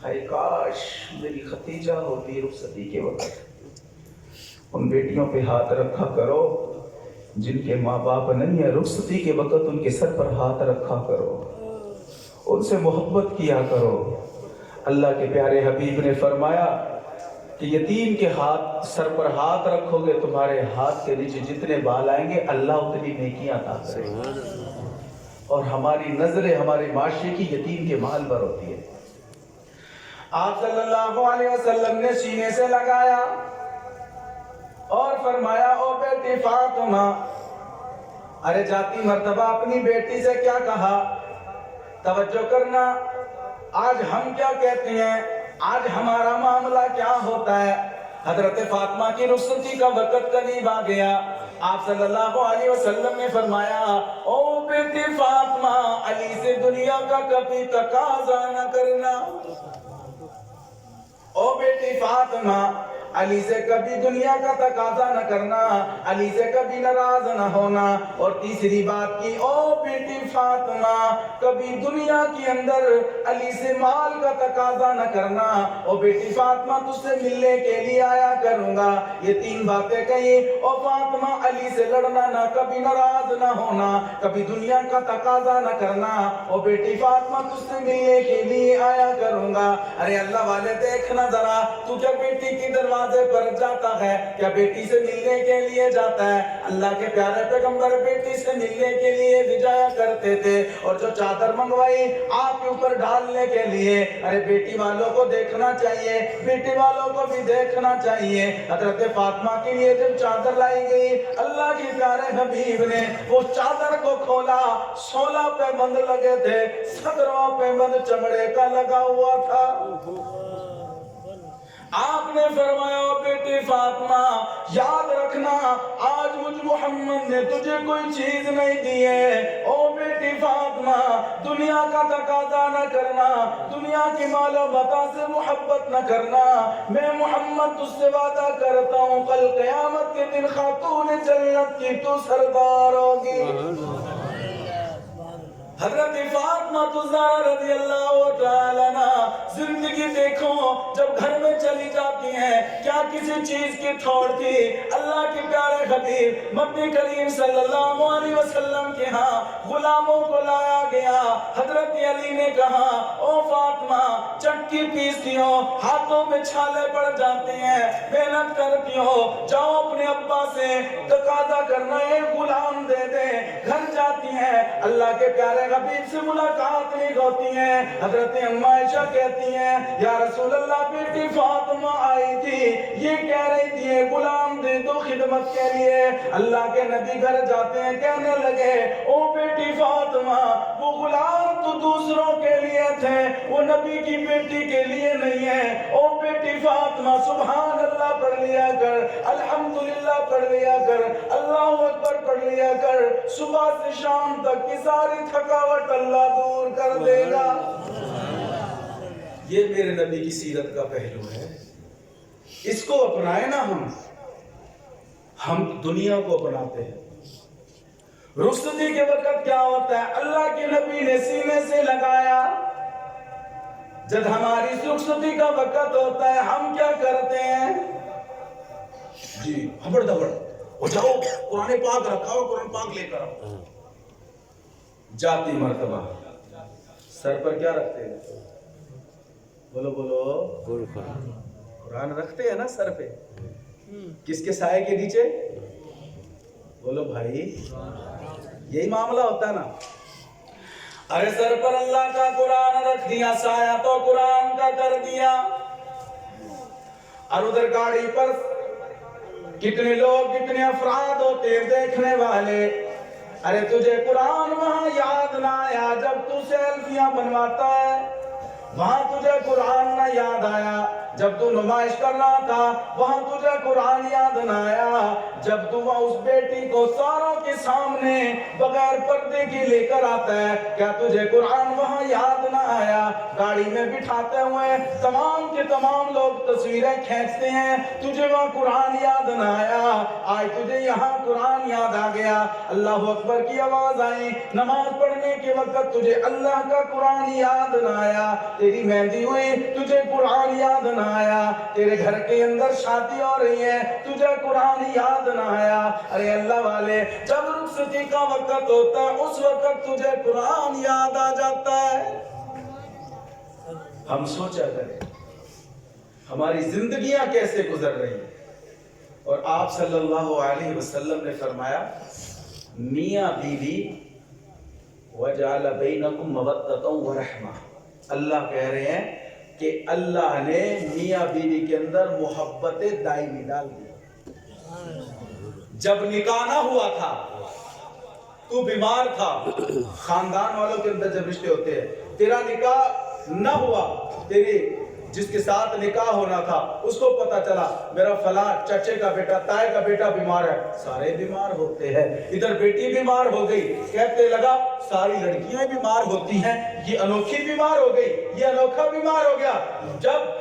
ہائے کاش میری خدیجہ ہوتی رخصتی کے وقت. ان بیٹیوں پہ ہاتھ رکھا کرو جن کے ماں باپ نہیں ہیں, رخصتی کے وقت ان کے سر پر ہاتھ رکھا کرو, ان سے محبت کیا کرو. اللہ کے پیارے حبیب نے فرمایا کہ یتیم کے ہاتھ, سر پر ہاتھ رکھو گے, تمہارے ہاتھ کے نیچے جتنے بال آئیں گے اللہ اتنی نیکیاں عطا کرے گا. اور ہماری نظریں ہمارے معاشرے کی یتیم کے مال پر ہوتی ہے. آپ صلی اللہ علیہ وسلم نے سینے سے لگایا اور فرمایا, او بیٹی فاطمہ, ارے جاتی مرتبہ اپنی بیٹی سے کیا کہا, توجہ کرنا, آج ہم کیا کہتے ہیں, آج ہمارا معاملہ کیا ہوتا ہے. حضرت فاطمہ کی رخصتی کا وقت قریب آ گیا. آپ صلی اللہ علیہ وسلم نے فرمایا, او بیٹی فاطمہ, علی سے دنیا کا کبھی تقاضا نہ کرنا. او بیٹی فاطمہ, علی سے کبھی دنیا کا تقاضا نہ کرنا, علی سے کبھی ناراض نہ ہونا. اور تیسری بات کی, او بیٹی فاطمہ, کبھی دنیا کے اندر علی سے مال کا تقاضا نہ کرنا. او بیٹی فاطمہ, تجھ سے ملنے کے لیے آیا کروں گا. یہ 3 باتیں کہی. او فاطمہ, علی سے لڑنا نہ, کبھی ناراض نہ ہونا, کبھی دنیا کا تقاضا نہ کرنا. او بیٹی فاطمہ, تجھ سے ملنے کے لیے آیا کروں گا. ارے اللہ والے دیکھنا ذرا, تو کیا بیٹی کی دروازے پر جاتا ہے, کیا بیٹی سے ملنے کے لیے جاتا ہے. اللہ کے پیارے پیغمبر بیٹی سے ملنے کے لیے بھی جایا کرتے تھے. اور جو چادر منگوائی آپ کے اوپر ڈالنے کے لیے, ارے بیٹی والوں کو دیکھنا چاہیے, بیٹی والوں کو بھی دیکھنا چاہیے. حضرت فاطمہ کے لیے جب چادر لائی گئی, اللہ کے پیارے حبیب نے وہ چادر کو کھولا, 16 پیبند لگے تھے, 17واں پیبند چمڑے کا لگا ہوا تھا. آپ نے فرمایا, بیٹی فاطمہ, یاد رکھنا, آج مجھ محمد نے تجھے کوئی چیز نہیں دی ہے. او بیٹی فاطمہ, دنیا کا تقاضا نہ کرنا, دنیا کی مال و متاع سے محبت نہ کرنا. میں محمد تجھ سے وعدہ کرتا ہوں, کل قیامت کے دن خاتون جنت کی تو سردار ہوگی. حضرت فاطمہ الزہرا رضی اللہ تعالیٰ عنہ, زندگی دیکھو, جب گھر میں چلی جاتی ہیں, کیا کسی چیز کی تھوڑ تھی. اللہ کے پیارے حبیب مدنی کریم صلی اللہ علیہ وسلم کے ہاں غلاموں کو لایا گیا. حضرت علی نے کہا, او فاطمہ, چٹکی پیستی ہو, ہاتھوں میں چھالے پڑ جاتے ہیں, محنت کرتی ہو, جاؤ اپنے ابا سے تقاضا کرنا, ایک غلام دے دے. گھر جاتی ہیں, اللہ کے پیارے حبیب سے ملاقات نہیں ہوتی ہیں. حضرت اما عائشہ کہتی ہیں, یا رسول اللہ, بیٹی فاطمہ آئی تھی, یہ کہہ رہی تھی غلام دے دو خدمت کے لیے. اللہ کے نبی گھر جاتے ہیں, کہنے لگے او بیٹی فاطمہ, وہ غلام تو دوسروں کے لیے تھے, وہ نبی کی بیٹی کے لیے نہیں ہے. او بیٹی فاطمہ سبحان اللہ پڑھ لیا کر, الحمدللہ پڑھ لیا کر, اللہ اکبر پڑھ لیا کر, صبح سے شام تک کی ساری تھکاوٹ اللہ دور کر دے گا. یہ میرے نبی کی سیرت کا پہلو ہے, اس کو اپنائیں نا. ہم دنیا کو اپناتے ہیں. رخصتی کے وقت کیا ہوتا ہے, اللہ کے نبی نے سینے سے لگایا. جب ہماری رخصتی کا وقت ہوتا ہے ہم کیا کرتے ہیں, جی ہبڑ دبڑ ہو جاؤ, قرآن پاک رکھا ہو, قرآن پاک لے کر آؤ. جاتی مرتبہ سر پر کیا رکھتے ہیں, بولو بولو, قرآن رکھتے ہیں نا سر پہ. کس کے سائے کے نیچے, بولو بھائی, یہی معاملہ ہوتا ہے نا. ارے سر پر اللہ کا قرآن رکھ دیا, سایہ تو قرآن کا کر دیا. اور ادھر گاڑی پر کتنے لوگ, کتنے افراد ہوتے ہیں دیکھنے والے. ارے تجھے قرآن وہاں یاد نہ آیا جب تو سیلفیاں بنواتا ہے, وہاں تجھے قرآن نہ یاد آیا جب تو نمائش کر رہا تھا, وہاں تجھے قرآن یاد نہ آیا جب تو وہاں اس بیٹی کو ساروں کے سامنے بغیر پردے کی لے کر آتا ہے. کیا تجھے قرآن وہاں یاد نہ آیا؟ گاڑی میں بٹھاتے ہوئے تمام کے تمام لوگ تصویریں کھینچتے ہیں, تجھے وہاں قرآن یاد نہ آیا. آج تجھے یہاں قرآن یاد آ گیا, اللہ اکبر کی آواز آئی, نماز پڑھنے کے وقت تجھے اللہ کا قرآن یاد نہ آیا. تیری مہندی ہوئی, تجھے قرآن یاد نہ آیا. تیرے گھر کے اندر شادی ہو رہی ہے, تجھے قرآن یاد نہ آیا. ارے اللہ والے, جب رخصتی کا وقت ہوتا ہے اس وقت تجھے قرآن یاد آ جاتا ہے. ہم سوچا کریں ہماری زندگیاں کیسے گزر رہی ہیں. اور آپ صلی اللہ علیہ وسلم نے فرمایا میاں بیوی وجعل بینکم مودۃ ورحمہ. اللہ کہہ رہے ہیں کہ اللہ نے میاں بیوی کے اندر محبت دائمی ڈال دی. جب نکاح نہ ہوا تھا, تو بیمار تھا, خاندان والوں کے اندر جب رشتے ہوتے ہیں, تیرا نکاح نہ ہوا, تیری جس کے ساتھ نکاح ہونا تھا اس کو پتا چلا میرا فلاں چچے کا بیٹا, تائے کا بیٹا بیمار ہے, سارے بیمار ہوتے ہیں. ادھر بیٹی بیمار ہو گئی, کہتے لگا ساری لڑکیاں بیمار ہوتی ہیں, یہ انوکھی بیمار ہو گئی, یہ انوکھا بیمار ہو گیا. جب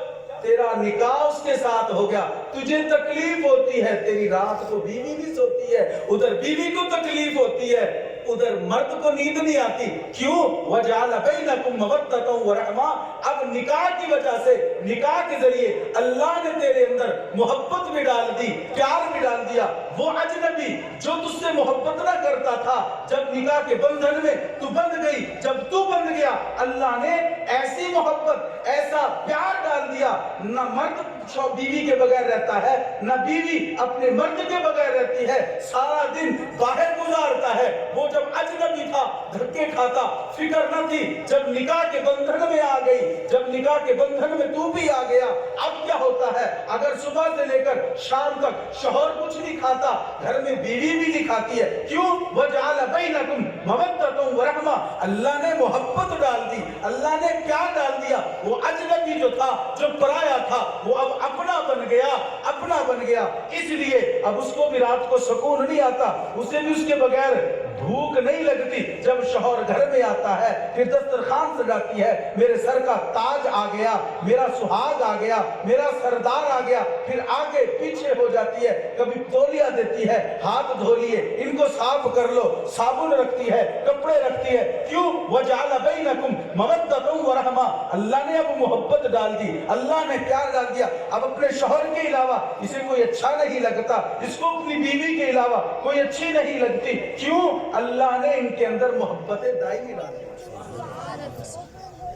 تیرا نکاح اس کے ساتھ ہو گیا تجھے تکلیف ہوتی ہے, تیری رات کو بیوی بھی سوتی ہے, ادھر بیوی کو تکلیف ہوتی ہے, ادھر مرد کو نیند نہیں آتی. کیوں؟ وجعل بینکم مودۃ ورحمہ. اب نکاح کی وجہ سے, نکاح کے ذریعے اللہ نے تیرے اندر محبت بھی ڈال دی, پیار بھی ڈال دیا. وہ اجنبی جو تجھ سے محبت نہ کرتا تھا, جب نکاح کے بندھن میں تو بندھ گئی, جب تو بندھ گیا, اللہ نے ایسی محبت, ایسا پیار ڈال دیا. نہ مرد بیوی کے بغیر رہتا ہے, نہ بیوی اپنے مرد کے بغیر رہتی ہے, سارا دن باہر گزارتا ہے. وہ جب اجنبی تھا دھکے کھاتا, فکر نہ تھی. جب نکاح کے بندھن میں آ گئی, جب نکاح کے بندھن میں تو بھی آ گیا, اب کیا ہوتا ہے, اگر صبح سے لے کر شام تک شوہر کچھ نہیں کھاتا, گھر میں بیوی بھی نہیں کھاتی ہے. کیوں؟ وجعل بینکم مودۃ ورحمہ. اللہ نے محبت ڈال دی, اللہ نے پیار ڈال دیا. وہ اجنبی جو تھا, جو پرایا تھا, وہ اب اپنا بن گیا, اپنا بن گیا. اس لیے اب اس کو بھی رات کو سکون نہیں آتا, اسے بھی اس کے بغیر بھوک نہیں لگتی. جب شوہر گھر میں آتا ہے پھر دسترخوان سجاتی ہے, میرے سر کا تاج آ گیا, میرا سہاگ آ گیا, میرا سردار آ گیا, پھر آگے پیچھے ہو جاتی ہے, کبھی تولیہ دیتی ہے, ہاتھ دھو لیے, ان کو صاف کر لو, صابن رکھتی ہے, کپڑے رکھتی ہے. کیوں؟ وجعل بینکم مودۃ ورحمہ. اللہ نے اب محبت ڈال دی, اللہ نے پیار ڈال دیا. اب اپنے شوہر کے علاوہ اسے کوئی اچھا نہیں لگتا, اس کو اپنی بیوی کے علاوہ کوئی اچھی نہیں لگتی. کیوں؟ اللہ نے ان کے اندر محبت دائمی ڈال دی.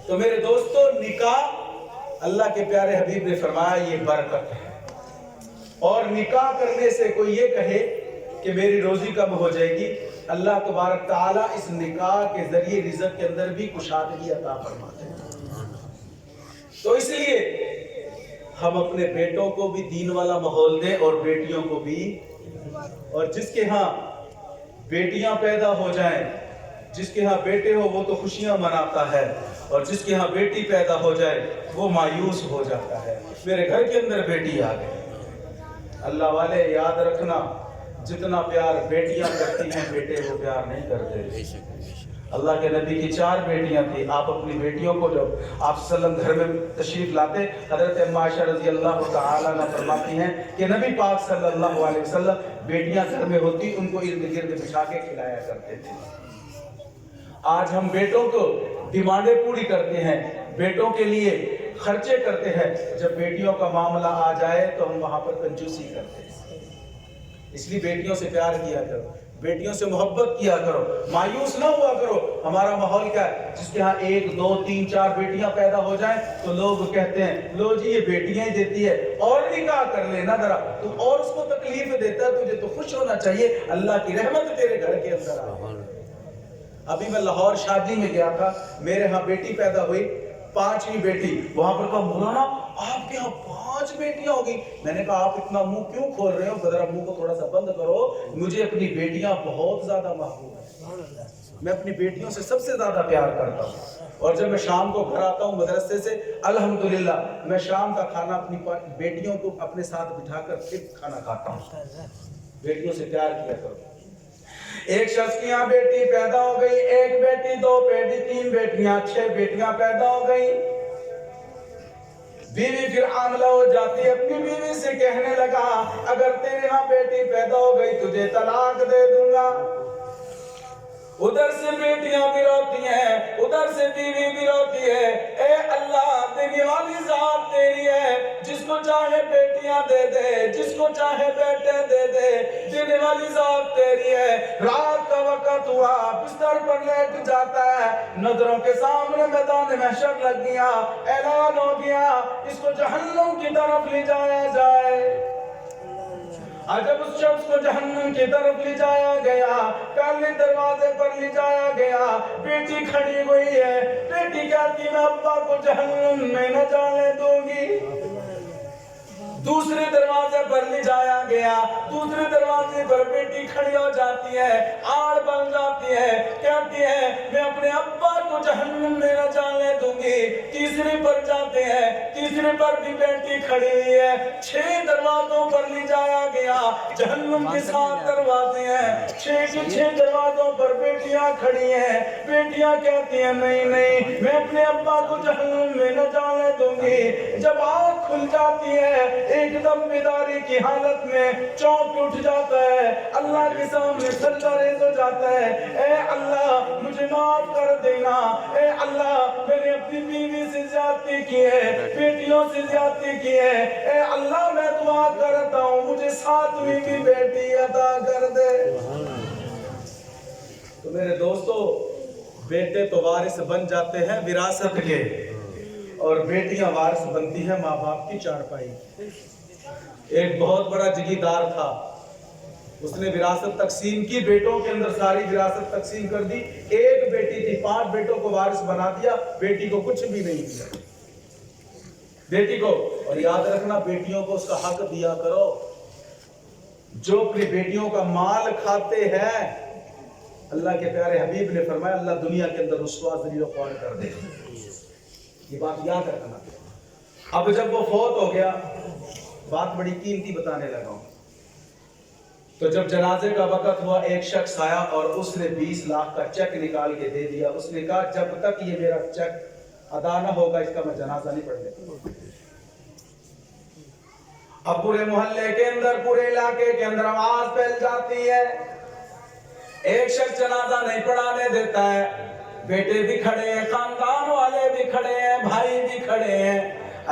تو میرے دوستو, نکاح اللہ کے پیارے حبیب نے فرمایا یہ برکت ہے. اور نکاح کرنے سے کوئی یہ کہے کہ میری روزی کم ہو جائے گی, اللہ تبارک تعالیٰ اس نکاح کے ذریعے رزق کے اندر بھی کشادگی عطا فرماتے ہیں. تو اس لیے ہم اپنے بیٹوں کو بھی دین والا ماحول دیں اور بیٹیوں کو بھی. اور جس کے ہاں بیٹیاں پیدا ہو جائیں، جس کے ہاں بیٹے ہو وہ تو خوشیاں مناتا ہے، اور جس کے ہاں بیٹی پیدا ہو جائے وہ مایوس ہو جاتا ہے. میرے گھر کے اندر بیٹی آ گئی. اللہ والے یاد رکھنا، جتنا پیار بیٹیاں کرتی ہیں بیٹے وہ پیار نہیں کرتے. اللہ کے نبی کی 4 بیٹیاں تھیں. آپ اپنی بیٹیوں کو جب آپ صلی اللہ علیہ وسلم گھر میں تشریف لاتے، حضرت ام عائشہ رضی اللہ تعالی عنہ فرماتی ہیں کہ نبی پاک صلی اللہ علیہ وسلم بیٹیاں گھر میں ہوتی ان کو ارد گرد بٹھا کے کھلایا کرتے تھے. آج ہم بیٹوں کو ڈیمانڈیں پوری کرتے ہیں، بیٹوں کے لیے خرچے کرتے ہیں، جب بیٹیوں کا معاملہ آ جائے تو ہم وہاں پر کنجوسی کرتے ہیں. اس لیے بیٹیوں سے پیار کیا کرو، بیٹیوں سے محبت کیا کرو، مایوس نہ ہوا کرو. ہمارا ماحول کیا ہے، جس کے ہاں 1 2 3 4 بیٹیاں پیدا ہو جائیں تو لوگ کہتے ہیں لو جی یہ بیٹیاں ہی دیتی ہے، اور نکاح کر لینا ذرا، تو اور اس کو تکلیف دیتا ہے، تجھے تو خوش ہونا چاہیے. اللہ کی رحمت تیرے گھر کے اندر آ. ابھی میں لاہور شادی میں گیا تھا، میرے ہاں بیٹی پیدا ہوئی، 5ویں بیٹی. وہاں پر کہا مولانا آپ کے ہاں 5 بیٹیاں ہوگی. میں نے کہا آپ اتنا منہ کیوں کھول رہے ہو، ذرا منہ کو تھوڑا سا بند کرو. مجھے اپنی بیٹیاں بہت زیادہ محبوب ہیں، میں اپنی بیٹیوں سے سب سے زیادہ پیار کرتا ہوں. اور جب میں شام کو گھر آتا ہوں مدرسے سے، الحمدللہ میں شام کا کھانا اپنی بیٹیوں کو اپنے ساتھ بٹھا کر پھر کھانا کھاتا ہوں. بیٹیوں سے پیار کیا کرو. ایک شخص کی یہاں بیٹی پیدا ہو گئی، 1 بیٹی 2 بیٹی 3 بیٹیاں 6 بیٹیاں پیدا ہو گئی. بیوی پھر عاملہ ہو جاتی، اپنی بیوی سے کہنے لگا اگر تیرے ہاں بیٹی پیدا ہو گئی تجھے طلاق دے دوں گا. ادھر سے بیٹیاں بھی روتی ہیں، ادھر سے بیوی بھی روتی ہے. اے اللہ دینے والی ذات تیری ہے، جس کو چاہے بیٹیاں دے دے، جس کو چاہے بیٹے دے دے. دینے والی ذات تیری ہے. رات کا وقت ہوا، بستر پر لیٹ جاتا ہے، نظروں کے سامنے میدان محشر لگ گیا، اعلان ہو گیا اس کو جہنم کی طرف لے جایا جائے. جب اس شخص کو جہنم کی طرف لے جایا گیا، کالے دروازے پر لے جایا گیا، بیٹی کھڑی ہوئی ہے. بیٹی کہتی میں ابا کو جہنم میں نہ جانے دوں گی. دوسرے دروازے پر لے جایا گیا، دوسرے دروازے پر بیٹی کھڑی ہو جاتی ہے، آڑ بن جاتی ہے، کہتی ہے میں اپنے ابا کو جہنم میں نہ جانے دوں گی. تیسرے پر جاتے ہیں، تیسرے پر بھی بیٹی کھڑی ہوئی ہے. 6 دروازوں پر لے جایا گیا، جہنم کے 7 دروازے ہیں، 6 کے 6 دروازوں پر بیٹیاں کھڑی ہیں. بیٹیاں کہتی ہیں نہیں نہیں میں اپنے ابا کو جہنم میں نہ جانے دوں گی. جب آنکھ کھل جاتی ہے ایک دم بیداری کی حالت میں چونک اٹھ جاتا ہے، اللہ کے سامنے سجدہ ریز ہو جاتا ہے. اے اللہ مجھے معاف کر دینا، اے اللہ میں نے اپنی بیوی سے زیادتی کی ہے، بیٹیوں سے زیادتی کی ہے. اے اللہ میں دعا کرتا ہوں مجھے 7ویں بھی بیٹی عطا کر دے. تو میرے دوستو بیٹے تو وارث بن جاتے ہیں وراثت کے، اور بیٹیاں وارث بنتی ہیں ماں باپ کی چارپائی. ایک بہت بڑا جگیردار تھا، اس نے وراثت تقسیم کی، بیٹوں کے اندر ساری وراثت تقسیم کر دی. 1 بیٹی تھی، 5 بیٹوں کو وارث بنا دیا، بیٹی کو کچھ بھی نہیں دیا. بیٹی کو، اور یاد رکھنا بیٹیوں کو اس کا حق دیا کرو. جو اپنی بیٹیوں کا مال کھاتے ہیں، اللہ کے پیارے حبیب نے فرمایا اللہ دنیا کے اندر رسوا ذلیل و خوار کر دے. یہ بات یاد رکھنا. اب جب وہ فوت ہو گیا، بات بڑی قیمتی بتانے لگا ہوں. تو جب جنازے کا وقت ہوا، ایک شخص آیا اور اس نے 20 لاکھ کا چیک نکال کے دے دیا. اس نے کہا جب تک یہ میرا چیک ادا نہ ہوگا اس کا میں جنازہ نہیں پڑھ لیتا. اب پورے محلے کے اندر، پورے علاقے کے اندر آواز پھیل جاتی ہے، ایک شخص جنازہ نہیں پڑھانے دیتا ہے. بیٹے بھی کھڑے ہیں، خاندان والے بھی کھڑے ہیں، بھائی بھی کھڑے ہیں.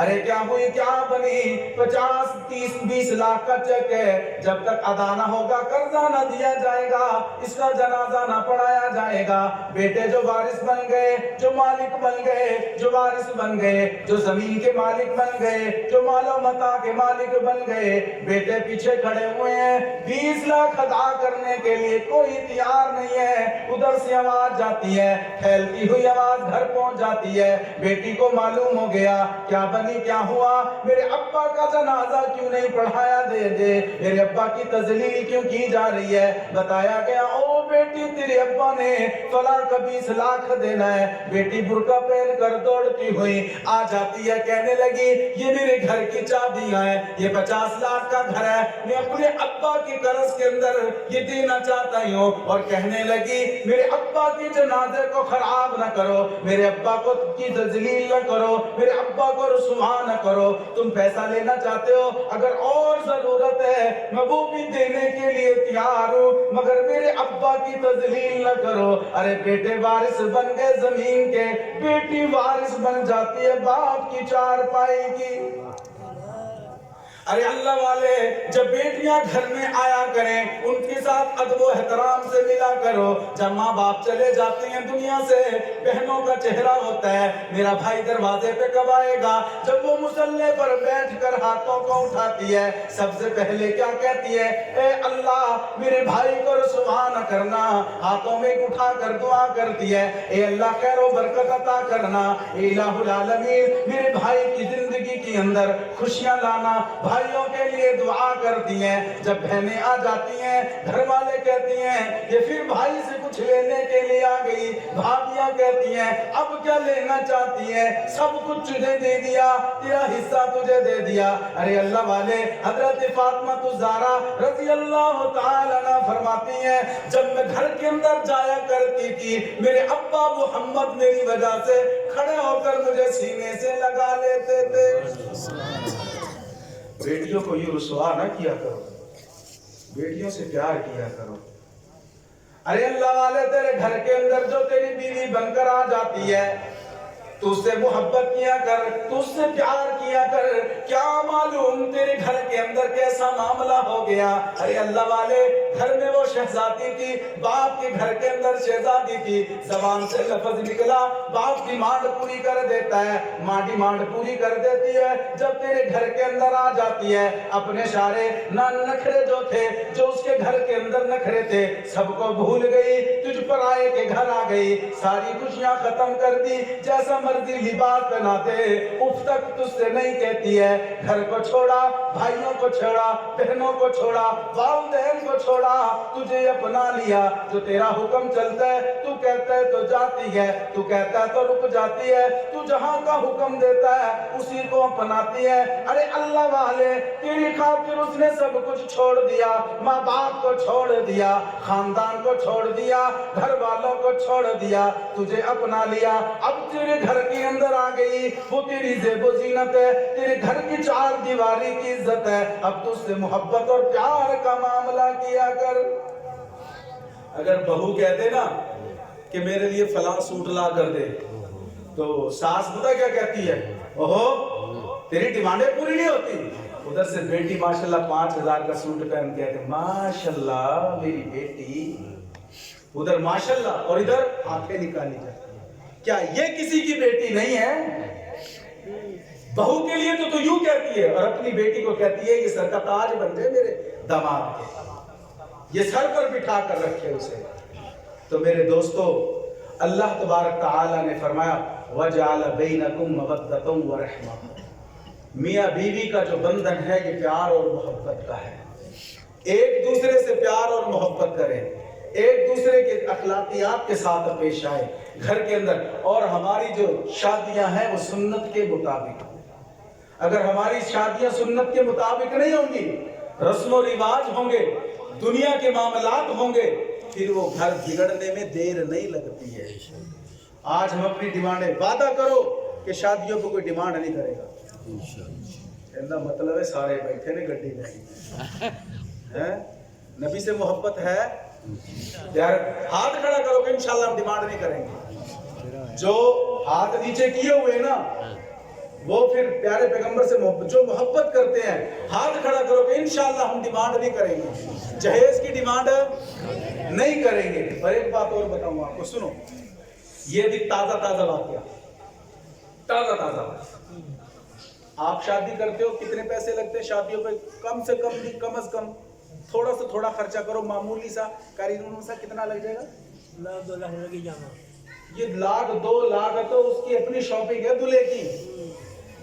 ارے کیا ہوئی کیا بنی، 50 30 20 لاکھ کا چیک ہے، جب تک ادا نہ ہوگا قرضہ نہ دیا جائے گا اس کا جنازہ نہ پڑھایا جائے گا. بیٹے جو وارث بن گئے، جو مالک بن گئے، جو وارث بن گئے، جو زمین کے مالک بن گئے، جو مال و متاع کے مالک بن گئے. بیٹے پیچھے کھڑے ہوئے ہیں، 20 لاکھ ادا کرنے کے لیے کوئی تیار نہیں ہے. ادھر سے آواز جاتی ہے، پھیلتی ہوئی آواز گھر پہنچ جاتی ہے. بیٹی کو معلوم ہو گیا کیا بنے نہیں کیا ہوا، میرے ابا کا جنازہ کیوں نہیں پڑھایا دے دے، میرے ابا کی تذلیل کیوں کی جا رہی ہے۔ بتایا گیا او بیٹی تیرے ابا نے فلاں کا 20 لاکھ دینا ہے۔ بیٹی برقع پہن کر دوڑتی ہوئی آ جاتی ہے، کہنے لگی یہ میرے گھر کی چابیاں ہیں، یہ 50 لاکھ کا گھر ہے، میں اپنے ابا کی قرض کے اندر یہ دینا چاہتا ہوں۔ اور کہنے لگی میرے ابا کی جنازے کو خراب نہ کرو، میرے ابا کو کی تذلیل نہ کرو، میرے ابا کو رسوا نہ کرو، تم پیسہ لینا چاہتے ہو، اگر اور ضرورت ہے میں وہ بھی دینے کے لیے تیار ہوں، مگر میرے ابا کی تذلیل نہ کرو۔ ارے بیٹے وارث بن گئے زمین کے، بیٹی وارث بن جاتی ہے باپ کی چارپائی کی۔ ارے اللہ والے جب بیٹیاں گھر میں آیا کریں ان کے ساتھ ادب و احترام سے ملا کرو۔ جب ماں باپ چلے جاتے ہیں دنیا سے بہنوں کا چہرہ ہوتا ہے میرا بھائی دروازے پہ کب آئے گا، جب وہ مصلے پر بیٹھ کر ہاتھوں کو اٹھاتی ہے سب سے پہلے کیا کہتی ہے، اے اللہ میرے بھائی کو رسوا نہ کرنا، ہاتھوں میں اٹھا کر دعا کرتی ہے اے اللہ خیر و برکت عطا کرنا، اے الہ العالمین میرے بھائی کی زندگی کے اندر خوشیاں لانا، بھائیوں کے لیے دعا کرتی ہیں۔ جب بہنیں آ جاتی ہیں گھر والے کہتی ہیں یہ پھر بھائی سے کچھ لینے کے لیے آ گئی، بھابیاں کہتی ہیں اب کیا لینا چاہتی ہیں، سب کچھ تجھے دے دیا، تیرا حصہ تجھے دے دیا۔ ارے اللہ والے حضرت فاطمہ الزہرا رضی اللہ تعالی عنہ فرماتی ہیں جب میں گھر کے اندر جایا کرتی تھی میرے ابا محمد میری وجہ سے کھڑے ہو کر مجھے سینے سے لگا لیتے تھے۔ بیٹیوں کو یہ رسوا نہ کیا کرو، بیٹیوں سے پیار کیا کرو۔ ارے اللہ والے تیرے گھر کے اندر جو تیری بیوی بن کر آ جاتی ہے تو اس سے محبت کیا کر، تو اس سے پیار کیا کر، کیا معلوم تیرے گھر کے اندر کیسا معاملہ ہو گیا۔ ارے اللہ والے گھر میں وہ شہزادی تھی، باپ کے گھر کے اندر شہزادی تھی، زبان سے لفظ نکلا باپ ڈیمانڈ پوری کر دیتا ہے، ماں ڈیمانڈ پوری کر دیتی ہے۔ جب تیرے گھر کے اندر آ جاتی ہے اپنے سارے نخرے جو تھے، جو اس کے گھر کے اندر نخرے تھے سب کو بھول گئی، تجھ پر آئے کے گھر آ گئی، ساری خوشیاں ختم کر دی، جیسا مرضی لباس پہنا دے اف تک تجھ سے نہیں کہتی ہے، گھر کو چھوڑا، بھائیوں کو چھوڑا، بہنوں کو چھوڑا، والدین کو چھوڑا، تجھے اپنا لیا، جو تیرا حکم چلتا ہے تو کہتا ہے تو جاتی ہے، تو کہتا ہے تو رک جاتی ہے، تو جہاں کا حکم دیتا ہے اسی کو اپناتی ہے۔ ارے اللہ والے تیری خاطر اس نے سب کچھ چھوڑ دیا، ماں باپ کو چھوڑ دیا، خاندان کو چھوڑ دیا، گھر والوں کو چھوڑ دیا، تجھے اپنا لیا، اب تیرے گھر کے اندر آ گئی، وہ تیری زیب و زینت ہے، تیرے گھر کی چار دیواری کی عزت ہے، اب تو اس سے محبت اور پیار کا معاملہ کیا کر۔ اگر بہو کہتے نا کہ میرے لیے فلاں سوٹ لا کر دے تو ساس پتہ کیا کہتی ہے، اوہو تیری ڈیمانڈیں پوری نہیں ہوتی، ادھر سے بیٹی ماشاءاللہ 5000 کا سوٹ پہن کے آتے ماشاءاللہ میری بیٹی، ادھر ماشاءاللہ اور ادھر آنکھیں نکالی جاتی۔ کیا یہ کسی کی بیٹی نہیں ہے؟ بہو کے لیے تو یوں کہتی ہے اور اپنی بیٹی کو کہتی ہے یہ سر کا تاج بن جائے میرے داماد کے، یہ سر پر بٹھا کر رکھے اسے۔ تو میرے دوستو اللہ تبارک تعالیٰ نے فرمایا وَجَعَلَ بَيْنَكُمْ مَوَدَّةً وَرَحْمَةً، میاں بیوی کا جو بندھن ہے یہ پیار اور محبت کا ہے، ایک دوسرے سے پیار اور محبت کریں، ایک دوسرے کے اخلاقیات کے ساتھ پیش آئے گھر کے اندر۔ اور ہماری جو شادیاں ہیں وہ سنت کے مطابق، اگر ہماری شادیاں سنت کے مطابق نہیں ہوں گی، رسم و رواج ہوں گے، دنیا کے معاملات ہوں گے، پھر وہ گھر بگڑنے میں دیر نہیں لگتی ہے۔ آج ہم اپنی ڈیمانڈیں، وعدہ کرو کہ شادیوں پہ کوئی ڈیمانڈ نہیں کرے گا، ایسا مطلب ہے سارے بیٹھے نے گڈی میں نبی سے محبت ہے یار، ہاتھ کھڑا کرو کہ انشاءاللہ ہم ڈیمانڈ نہیں کریں گے۔ جو ہاتھ نیچے کیے ہوئے نا وہ پھر پیارے پیغمبر سے محبت، جو محبت کرتے ہیں ہاتھ کھڑا کرو کہ انشاءاللہ ہم ڈیمانڈ نہیں کریں گے، جہیز کی ڈیمانڈ نہیں کریں گے۔ اور ایک بات اور بتاؤں آپ کو، سنو، یہ بھی تازہ تازہ واقعہ، تازہ تازہ۔ آپ شادی کرتے ہو کتنے پیسے لگتے ہیں شادیوں پہ؟ کم سے کم بھی کم از کم تھوڑا سے تھوڑا خرچہ کرو، معمولی سا قریباً سا کتنا لگ جائے گا؟ 1,00,000 2 لاکھ لگے جانا۔ یہ 1,00,000 2 لاکھ تو اس کی اپنی شاپنگ ہے دلہے کی،